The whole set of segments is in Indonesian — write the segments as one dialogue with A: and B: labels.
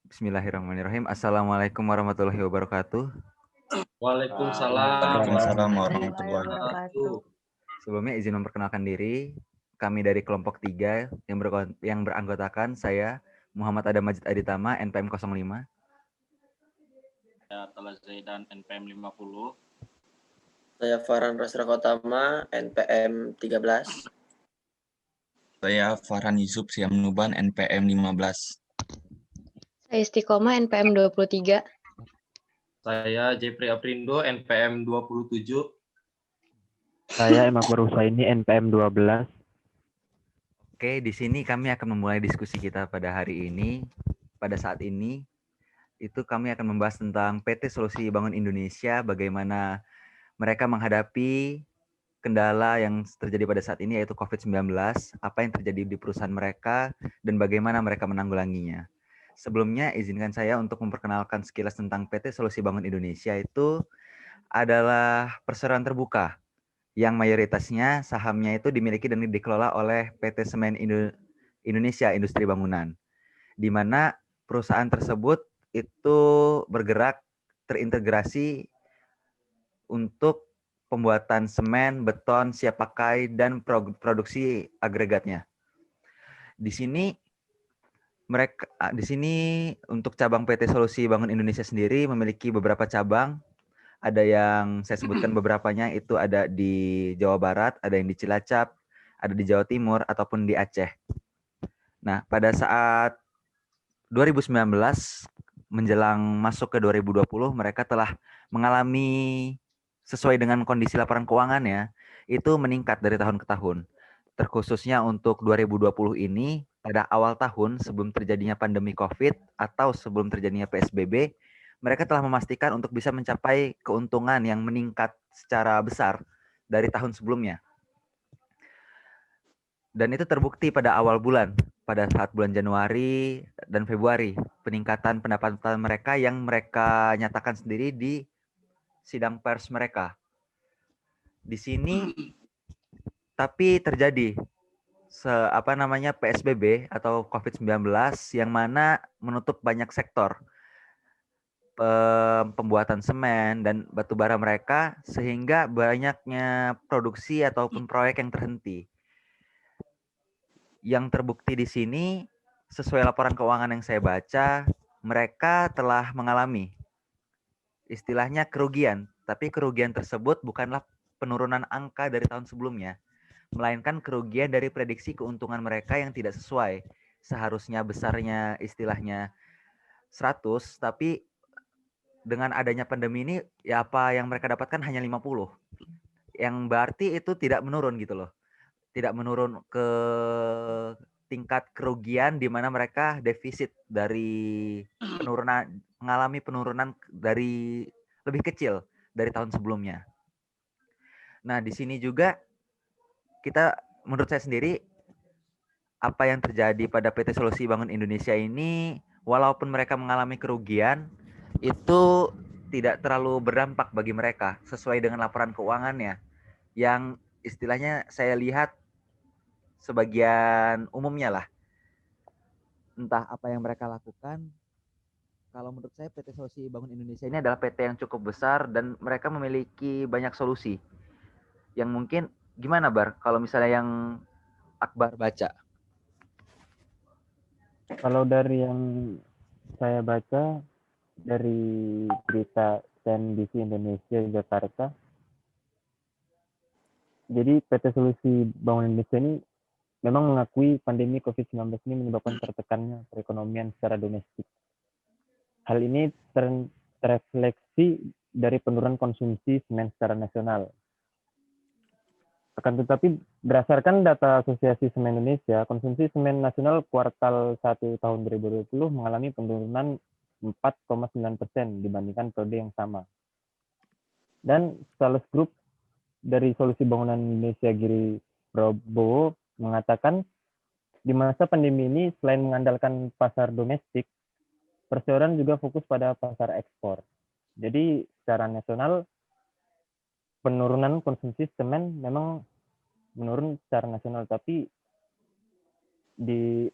A: Bismillahirrahmanirrahim. Assalamualaikum warahmatullahi wabarakatuh.
B: Waalaikumsalam
C: Waalaikumsalam
B: warahmatullahi
C: warahmatullahi
B: wabarakatuh.
A: Sebelumnya izin memperkenalkan diri. Kami dari kelompok 3 yang beranggotakan saya Muhammad Adam Majid Aditama, NPM 05.
B: Saya Tala Zaidan, NPM 50.
D: Saya Farhan Rasrakotama, NPM 13.
C: Saya Farhan Yusuf Siamnuban, NPM 15.
E: Saya Istiqomah, NPM 23.
B: Saya Jepri Aprindo, NPM 27.
F: Saya Emak Husaini, NPM 12.
A: Oke, di sini kami akan memulai diskusi kita pada hari ini. Pada saat ini, itu kami akan membahas tentang PT Solusi Bangun Indonesia, bagaimana mereka menghadapi kendala yang terjadi pada saat ini, yaitu COVID-19, apa yang terjadi di perusahaan mereka, dan bagaimana mereka menanggulanginya. Sebelumnya, izinkan saya untuk memperkenalkan sekilas tentang PT Solusi Bangun Indonesia. Itu adalah perseroan terbuka yang mayoritasnya sahamnya itu dimiliki dan dikelola oleh PT Semen Indonesia Industri Bangunan, di mana perusahaan tersebut itu bergerak terintegrasi untuk pembuatan semen, beton, siap pakai, dan produksi agregatnya. Di sini untuk cabang PT Solusi Bangun Indonesia sendiri memiliki beberapa cabang. Ada yang saya sebutkan beberapanya, itu ada di Jawa Barat, ada yang di Cilacap, ada di Jawa Timur, ataupun di Aceh. Nah, pada saat 2019 menjelang masuk ke 2020, mereka telah mengalami sesuai dengan kondisi laporan keuangannya, itu meningkat dari tahun ke tahun. Terkhususnya untuk 2020 ini, pada awal tahun sebelum terjadinya pandemi COVID atau sebelum terjadinya PSBB, mereka telah memastikan untuk bisa mencapai keuntungan yang meningkat secara besar dari tahun sebelumnya. Dan itu terbukti pada awal bulan, pada saat bulan Januari dan Februari, peningkatan pendapatan mereka yang mereka nyatakan sendiri di sidang pers mereka. Di sini tapi terjadi PSBB atau COVID-19 yang mana menutup banyak sektor pembuatan semen dan batu bara mereka, sehingga banyaknya produksi ataupun proyek yang terhenti. Yang terbukti di sini, sesuai laporan keuangan yang saya baca, mereka telah mengalami istilahnya kerugian, tapi kerugian tersebut bukanlah penurunan angka dari tahun sebelumnya, melainkan kerugian dari prediksi keuntungan mereka yang tidak sesuai. Seharusnya besarnya istilahnya 100, tapi dengan adanya pandemi ini, ya apa yang mereka dapatkan hanya 50. Yang berarti itu tidak menurun gitu loh. Tidak menurun ke tingkat kerugian di mana mereka defisit dari mengalami penurunan dari lebih kecil dari tahun sebelumnya. Nah, di sini juga menurut saya sendiri, apa yang terjadi pada PT Solusi Bangun Indonesia ini, walaupun mereka mengalami kerugian, itu tidak terlalu berdampak bagi mereka sesuai dengan laporan keuangannya yang istilahnya saya lihat sebagian umumnya lah, entah apa yang mereka lakukan. Kalau menurut saya PT Solusi Bangun Indonesia ini adalah PT yang cukup besar dan mereka memiliki banyak solusi yang mungkin gimana Bar kalau misalnya yang Akbar baca.
F: Kalau dari yang saya baca dari berita CNBC Indonesia Jakarta, jadi PT Solusi Bangun Indonesia ini memang mengakui pandemi COVID-19 ini menyebabkan tertekannya perekonomian secara domestik. Hal ini terrefleksi dari penurunan konsumsi semen secara nasional. Akan tetapi, berdasarkan data Asosiasi Semen Indonesia, konsumsi semen nasional kuartal 1 tahun 2020 mengalami penurunan 4,9% dibandingkan periode yang sama. Dan Sales Group dari Solusi Bangunan Indonesia Giri Prabowo mengatakan, di masa pandemi ini selain mengandalkan pasar domestik, perseroan juga fokus pada pasar ekspor. Jadi secara nasional, penurunan konsumsi semen memang menurun secara nasional, tapi di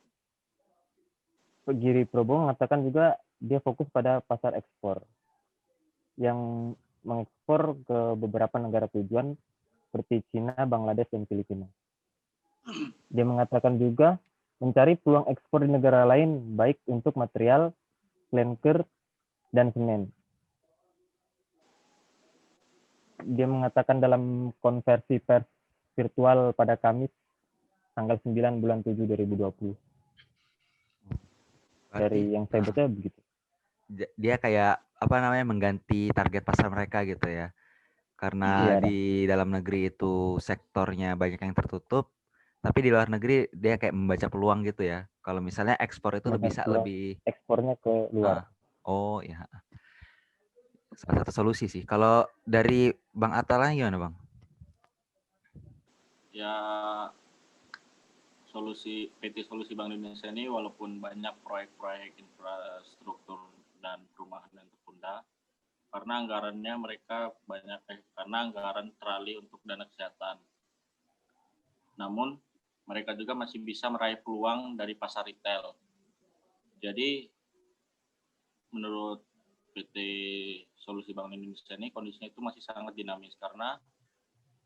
F: Giri Prabowo mengatakan juga dia fokus pada pasar ekspor yang mengekspor ke beberapa negara tujuan seperti Cina, Bangladesh, dan Filipina. Dia mengatakan juga mencari peluang ekspor di negara lain baik untuk material, klinker, dan semen. Dia mengatakan dalam konversi pers virtual pada Kamis tanggal 9 bulan 7 2020. Dari yang saya baca begitu.
A: Dia kayak apa namanya mengganti target pasar mereka gitu ya. Karena
F: Iya.
A: di dalam negeri itu sektornya banyak yang tertutup, tapi di luar negeri dia kayak membaca peluang gitu ya. Kalau misalnya ekspor itu bisa
F: Peluang
A: lebih
F: ekspornya ke luar.
A: oh ya. Salah satu solusi sih. Kalau dari Bang Atala gimana, Bang?
B: Ya, PT Solusi Bank Indonesia ini walaupun banyak proyek-proyek infrastruktur dan perumahan yang tertunda, karena anggarannya mereka karena anggaran teralih untuk dana kesehatan. Namun mereka juga masih bisa meraih peluang dari pasar retail. Jadi menurut PT Solusi Bank Indonesia ini kondisinya itu masih sangat dinamis karena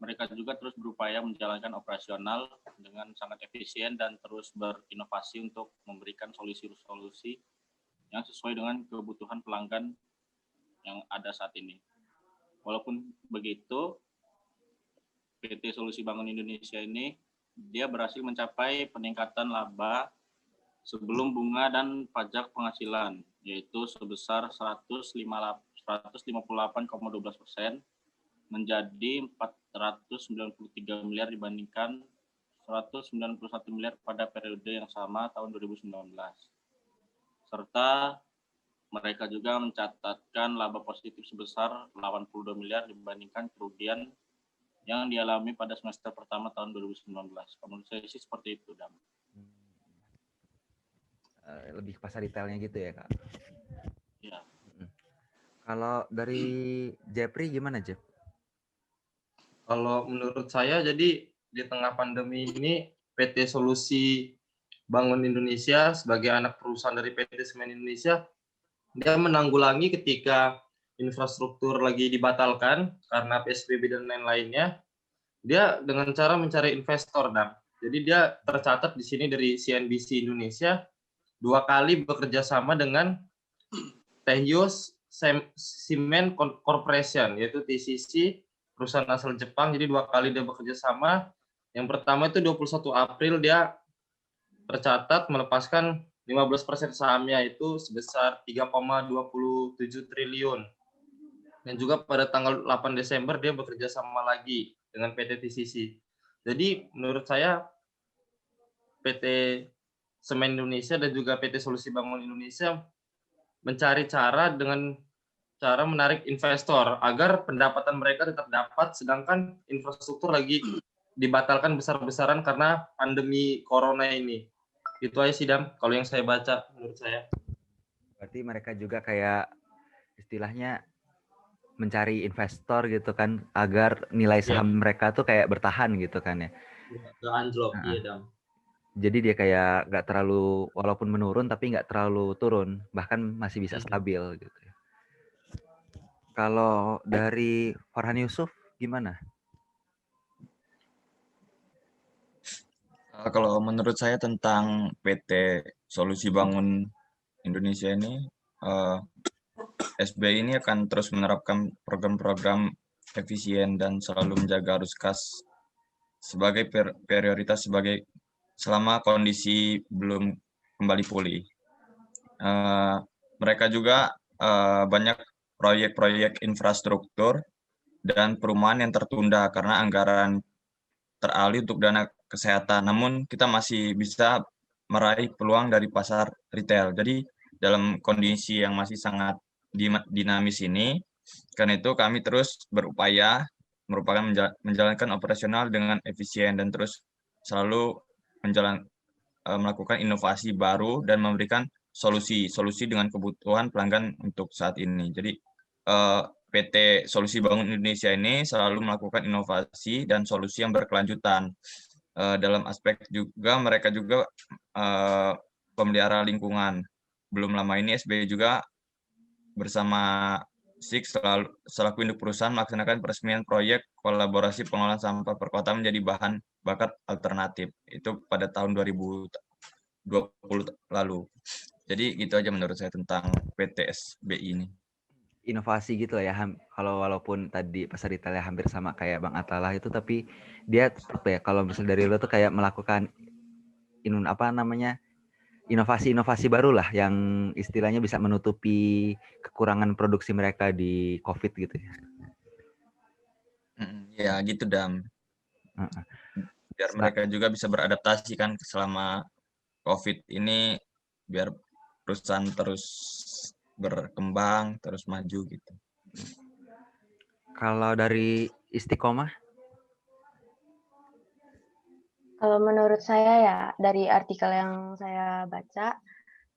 B: mereka juga terus berupaya menjalankan operasional dengan sangat efisien dan terus berinovasi untuk memberikan solusi-solusi yang sesuai dengan kebutuhan pelanggan yang ada saat ini. Walaupun begitu, PT Solusi Bank Indonesia ini dia berhasil mencapai peningkatan laba sebelum bunga dan pajak penghasilan, yaitu sebesar 158,12% menjadi 493 miliar dibandingkan 191 miliar pada periode yang sama tahun 2019. Serta mereka juga mencatatkan laba positif sebesar 82 miliar dibandingkan kerugian yang dialami pada semester pertama tahun 2019. Menurut saya sih seperti itu, Dam.
A: Lebih ke pasar retailnya gitu ya, Kak?
B: Ya.
A: Kalau dari Jepri gimana, Jep?
B: Kalau menurut saya, jadi di tengah pandemi ini, PT Solusi Bangun Indonesia sebagai anak perusahaan dari PT Semen Indonesia, dia menanggulangi ketika infrastruktur lagi dibatalkan karena PSBB dan lain-lainnya, dia dengan cara mencari investor, Dan. Jadi dia tercatat di sini dari CNBC Indonesia 2 kali bekerja sama dengan Taihyo Cement Corporation, yaitu TCC, perusahaan asal Jepang. Jadi 2 kali dia bekerja sama. Yang pertama itu 21 April dia tercatat melepaskan 15% sahamnya itu sebesar 3,27 triliun. Dan juga pada tanggal 8 Desember dia bekerja sama lagi dengan PT TCC. Jadi menurut saya PT Semen Indonesia dan juga PT Solusi Bangun Indonesia mencari cara dengan cara menarik investor agar pendapatan mereka tetap dapat, sedangkan infrastruktur lagi dibatalkan besar-besaran karena pandemi corona ini. Itu aja sih, Dam, kalau yang saya baca menurut saya.
A: Berarti mereka juga kayak istilahnya mencari investor gitu kan agar nilai saham mereka tuh kayak bertahan gitu kan ya.
B: Nggak anjlok, iya, Dam.
A: Jadi dia kayak nggak terlalu, walaupun menurun tapi nggak terlalu turun, bahkan masih bisa stabil gitu. Kalau dari Farhan Yusuf gimana?
C: Kalau menurut saya tentang PT Solusi Bangun Indonesia ini, SBI ini akan terus menerapkan program-program efisien dan selalu menjaga arus kas sebagai prioritas selama kondisi belum kembali pulih. Mereka juga banyak proyek-proyek infrastruktur dan perumahan yang tertunda karena anggaran teralih untuk dana kesehatan. Namun kita masih bisa meraih peluang dari pasar retail. Jadi dalam kondisi yang masih sangat dinamis ini, karena itu kami terus berupaya menjalankan operasional dengan efisien dan terus selalu melakukan inovasi baru dan memberikan solusi dengan kebutuhan pelanggan untuk saat ini. Jadi PT Solusi Bangun Indonesia ini selalu melakukan inovasi dan solusi yang berkelanjutan. Dalam aspek juga mereka juga pemelihara lingkungan. belum lama ini SBY juga bersama SIK selaku induk perusahaan melaksanakan peresmian proyek kolaborasi pengelolaan sampah perkotaan menjadi bahan bakar alternatif. Itu pada tahun 2020 lalu. Jadi gitu aja menurut saya tentang PT SBY ini.
A: Inovasi gitu lah ya, kalau walaupun tadi pasar detailnya hampir sama kayak Bang Atalah itu, tapi dia tetap ya, kalau misalnya dari lo tuh kayak melakukan inovasi-inovasi baru lah yang istilahnya bisa menutupi kekurangan produksi mereka di COVID gitu ya.
C: Ya gitu Dam.
A: Heeh.
C: Biar mereka juga bisa beradaptasi kan selama COVID ini, biar perusahaan terus berkembang, terus maju gitu.
A: Kalau dari Istiqomah,
E: Kalau menurut saya ya, dari artikel yang saya baca,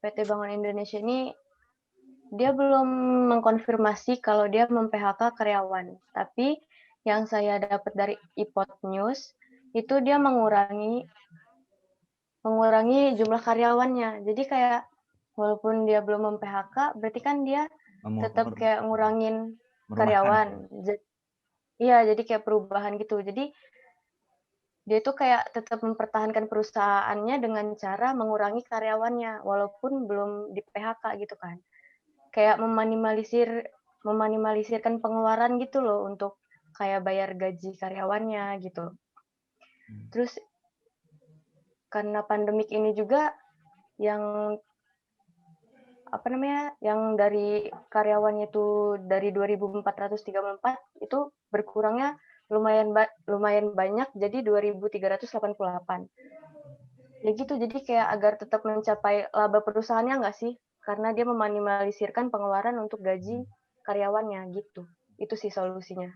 E: PT Bangun Indonesia ini dia belum mengkonfirmasi kalau dia mem-PHK karyawan. Tapi yang saya dapat dari iPod News, itu dia mengurangi jumlah karyawannya. Jadi kayak walaupun dia belum mem-PHK, berarti kan dia tetap kayak ngurangin karyawan. Iya, jadi kayak perubahan gitu. Jadi dia tuh kayak tetap mempertahankan perusahaannya dengan cara mengurangi karyawannya walaupun belum di PHK gitu kan. Kayak meminimalisirkan pengeluaran gitu loh untuk kayak bayar gaji karyawannya gitu. Terus karena pandemik ini juga yang yang dari karyawannya itu dari 2.434 itu berkurangnya lumayan banyak jadi 2.388. Ya gitu, jadi kayak agar tetap mencapai laba perusahaannya nggak sih? Karena dia meminimalisirkan pengeluaran untuk gaji karyawannya gitu. Itu sih solusinya.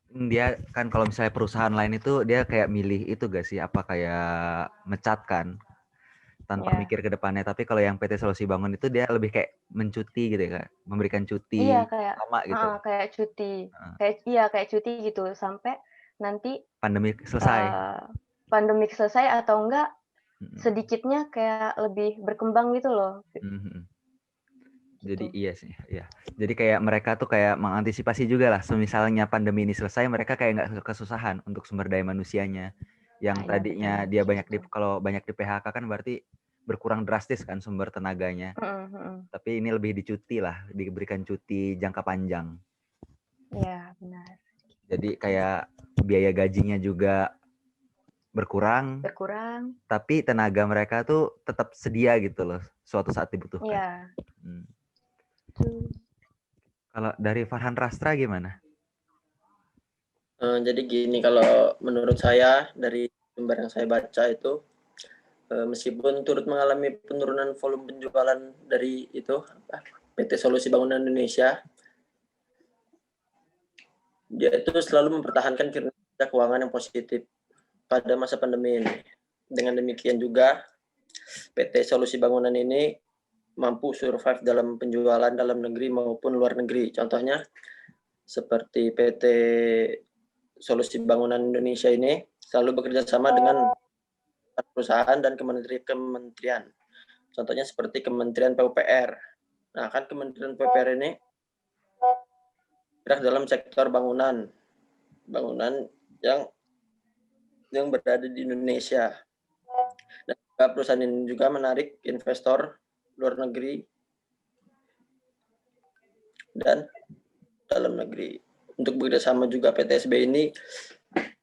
A: dia kan kalau misalnya perusahaan lain itu dia kayak milih itu gak sih, apa kayak mecat kan tanpa
E: Ya.
A: mikir ke depannya. Tapi kalau yang PT Solusi Bangun itu dia lebih kayak mencuti gitu ya, Kak. Memberikan cuti
E: Iya kayak
A: lama gitu.
E: kayak cuti.
A: Heeh.
E: Kayak cuti gitu sampai nanti
A: Pandemi selesai.
E: pandemik selesai atau enggak
A: Mm-mm.
E: sedikitnya kayak lebih berkembang gitu loh.
A: Mhm.
E: Gitu.
A: Jadi iya sih, iya. Jadi kayak mereka tuh kayak mengantisipasi juga lah, semisalnya pandemi ini selesai, mereka kayak nggak kesusahan untuk sumber daya manusianya. Yang
E: Iya,
A: tadinya
E: betul.
A: dia kalau banyak di PHK kan berarti berkurang drastis kan sumber tenaganya. Tapi ini lebih dicuti lah, diberikan cuti jangka panjang.
E: Iya, benar.
A: Jadi kayak biaya gajinya juga berkurang, tapi tenaga mereka tuh tetap sedia gitu loh, suatu saat dibutuhkan.
E: Iya.
A: Kalau dari Farhan Rastra gimana?
D: Jadi gini, kalau menurut saya dari sumber yang saya baca itu, meskipun turut mengalami penurunan volume penjualan dari itu PT Solusi Bangunan Indonesia, dia itu selalu mempertahankan kinerja keuangan yang positif pada masa pandemi ini. Dengan demikian juga PT Solusi Bangunan ini mampu survive dalam penjualan dalam negeri maupun luar negeri. Contohnya seperti PT Solusi Bangunan Indonesia ini selalu bekerja sama dengan perusahaan dan kementerian. Contohnya seperti Kementerian PUPR. Nah, kan Kementerian PUPR ini bergerak dalam sektor bangunan yang berada di Indonesia. Dan perusahaan ini juga menarik investor luar negeri dan dalam negeri. Untuk bekerjasama juga PT SBY ini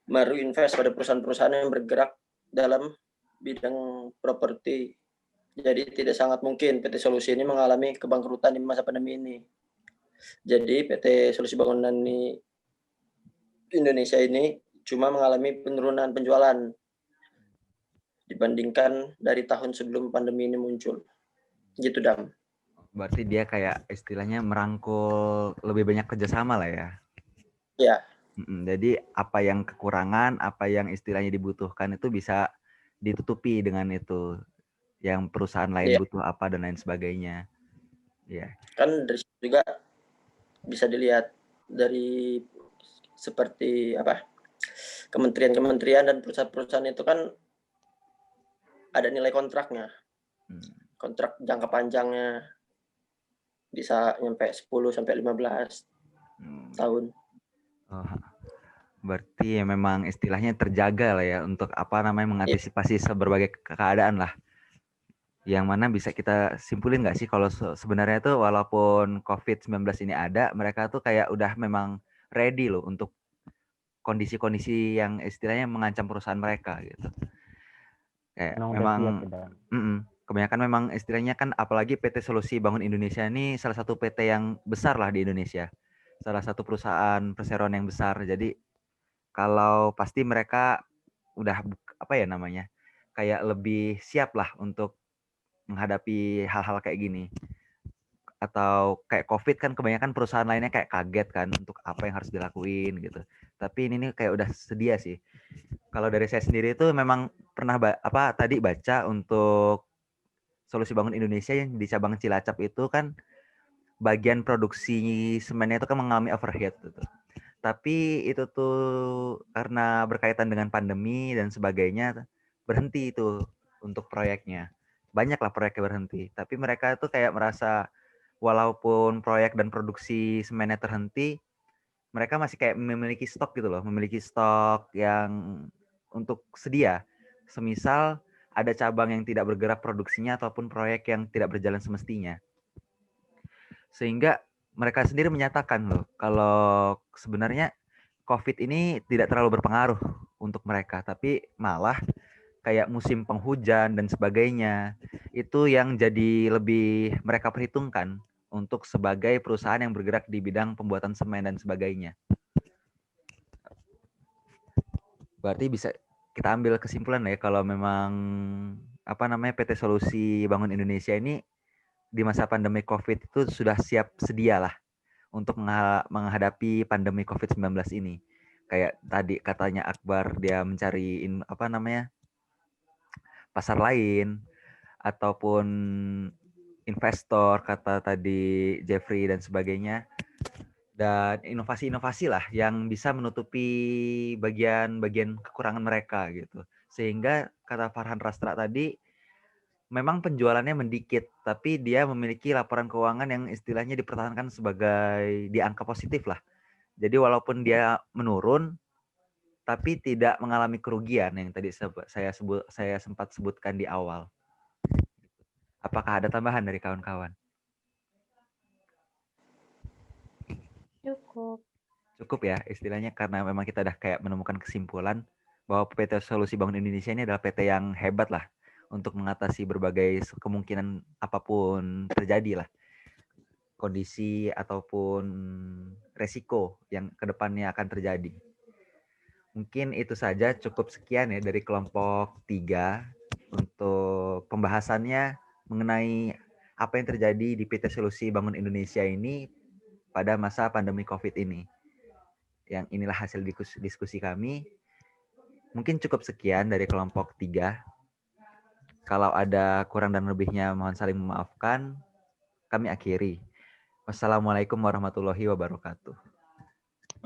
D: baru invest pada perusahaan-perusahaan yang bergerak dalam bidang properti. Jadi tidak sangat mungkin PT Solusi ini mengalami kebangkrutan di masa pandemi ini. Jadi PT Solusi Bangunan Indonesia ini cuma mengalami penurunan penjualan dibandingkan dari tahun sebelum pandemi ini muncul. Gitu, Dam.
A: Berarti dia kayak istilahnya merangkul lebih banyak kerjasama lah ya.
D: Ya.
A: Jadi apa yang kekurangan, apa yang istilahnya dibutuhkan itu bisa ditutupi dengan itu. Yang perusahaan lain butuh apa dan lain sebagainya. Ya.
D: Kan dari situ juga bisa dilihat dari seperti kementerian-kementerian dan perusahaan-perusahaan itu kan ada nilai kontraknya. kontrak jangka panjangnya bisa nyampe 10 sampai 15 tahun.
A: Oh, berarti ya memang istilahnya terjaga lah ya untuk apa namanya mengantisipasi berbagai keadaan lah. Yang mana bisa kita simpulin nggak sih kalau sebenarnya tuh walaupun COVID-19 ini ada, mereka tuh kayak udah memang ready loh untuk kondisi-kondisi yang istilahnya mengancam perusahaan mereka gitu. Kayak
F: Memang udah
A: memang
F: siap ya, Dan.
A: kebanyakan memang istilahnya kan apalagi PT Solusi Bangun Indonesia ini salah satu PT yang besar lah di Indonesia. Salah satu perusahaan perseroan yang besar. Jadi kalau pasti mereka udah apa ya namanya? Kayak lebih siap lah untuk menghadapi hal-hal kayak gini. Atau kayak COVID kan kebanyakan perusahaan lainnya kayak kaget kan untuk apa yang harus dilakuin gitu. Tapi ini nih kayak udah sedia sih. Kalau dari saya sendiri itu memang pernah tadi baca untuk Solusi Bangun Indonesia yang di cabang Cilacap itu kan bagian produksi semennya itu kan mengalami overheat gitu. Tapi itu tuh karena berkaitan dengan pandemi dan sebagainya berhenti itu untuk proyeknya. Banyaklah proyeknya berhenti. Tapi mereka tuh kayak merasa walaupun proyek dan produksi semennya terhenti, mereka masih kayak memiliki stok gitu loh, memiliki stok yang untuk sedia. Semisal ada cabang yang tidak bergerak produksinya ataupun proyek yang tidak berjalan semestinya. Sehingga mereka sendiri menyatakan loh, kalau sebenarnya COVID ini tidak terlalu berpengaruh untuk mereka, tapi malah kayak musim penghujan dan sebagainya, itu yang jadi lebih mereka perhitungkan untuk sebagai perusahaan yang bergerak di bidang pembuatan semen dan sebagainya. Berarti bisa kita ambil kesimpulan ya kalau memang apa namanya PT Solusi Bangun Indonesia ini di masa pandemi COVID itu sudah siap sedia lah untuk menghadapi pandemi COVID-19 ini. Kayak tadi katanya Akbar dia mencari apa namanya pasar lain ataupun investor kata tadi Jeffrey dan sebagainya. Dan inovasi-inovasi lah yang bisa menutupi bagian-bagian kekurangan mereka gitu. Sehingga kata Farhan Rastra tadi memang penjualannya mendikit, tapi dia memiliki laporan keuangan yang istilahnya dipertahankan sebagai di angka positif lah. Jadi walaupun dia menurun, tapi tidak mengalami kerugian yang tadi saya sempat sebutkan di awal. Apakah ada tambahan dari kawan-kawan? Cukup ya istilahnya karena memang kita udah kayak menemukan kesimpulan bahwa PT Solusi Bangun Indonesia ini adalah PT yang hebat lah untuk mengatasi berbagai kemungkinan apapun terjadi lah kondisi ataupun resiko yang kedepannya akan terjadi. Mungkin itu saja, cukup sekian ya dari kelompok 3 untuk pembahasannya mengenai apa yang terjadi di PT Solusi Bangun Indonesia ini pada masa pandemi COVID ini. Yang inilah hasil diskusi kami. Mungkin cukup sekian dari kelompok 3. Kalau ada kurang dan lebihnya mohon saling memaafkan. Kami akhiri. Wassalamualaikum warahmatullahi wabarakatuh.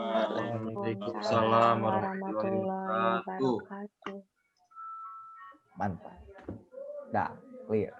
B: Waalaikumsalam warahmatullahi wabarakatuh.
A: Mantap. Dah, clear.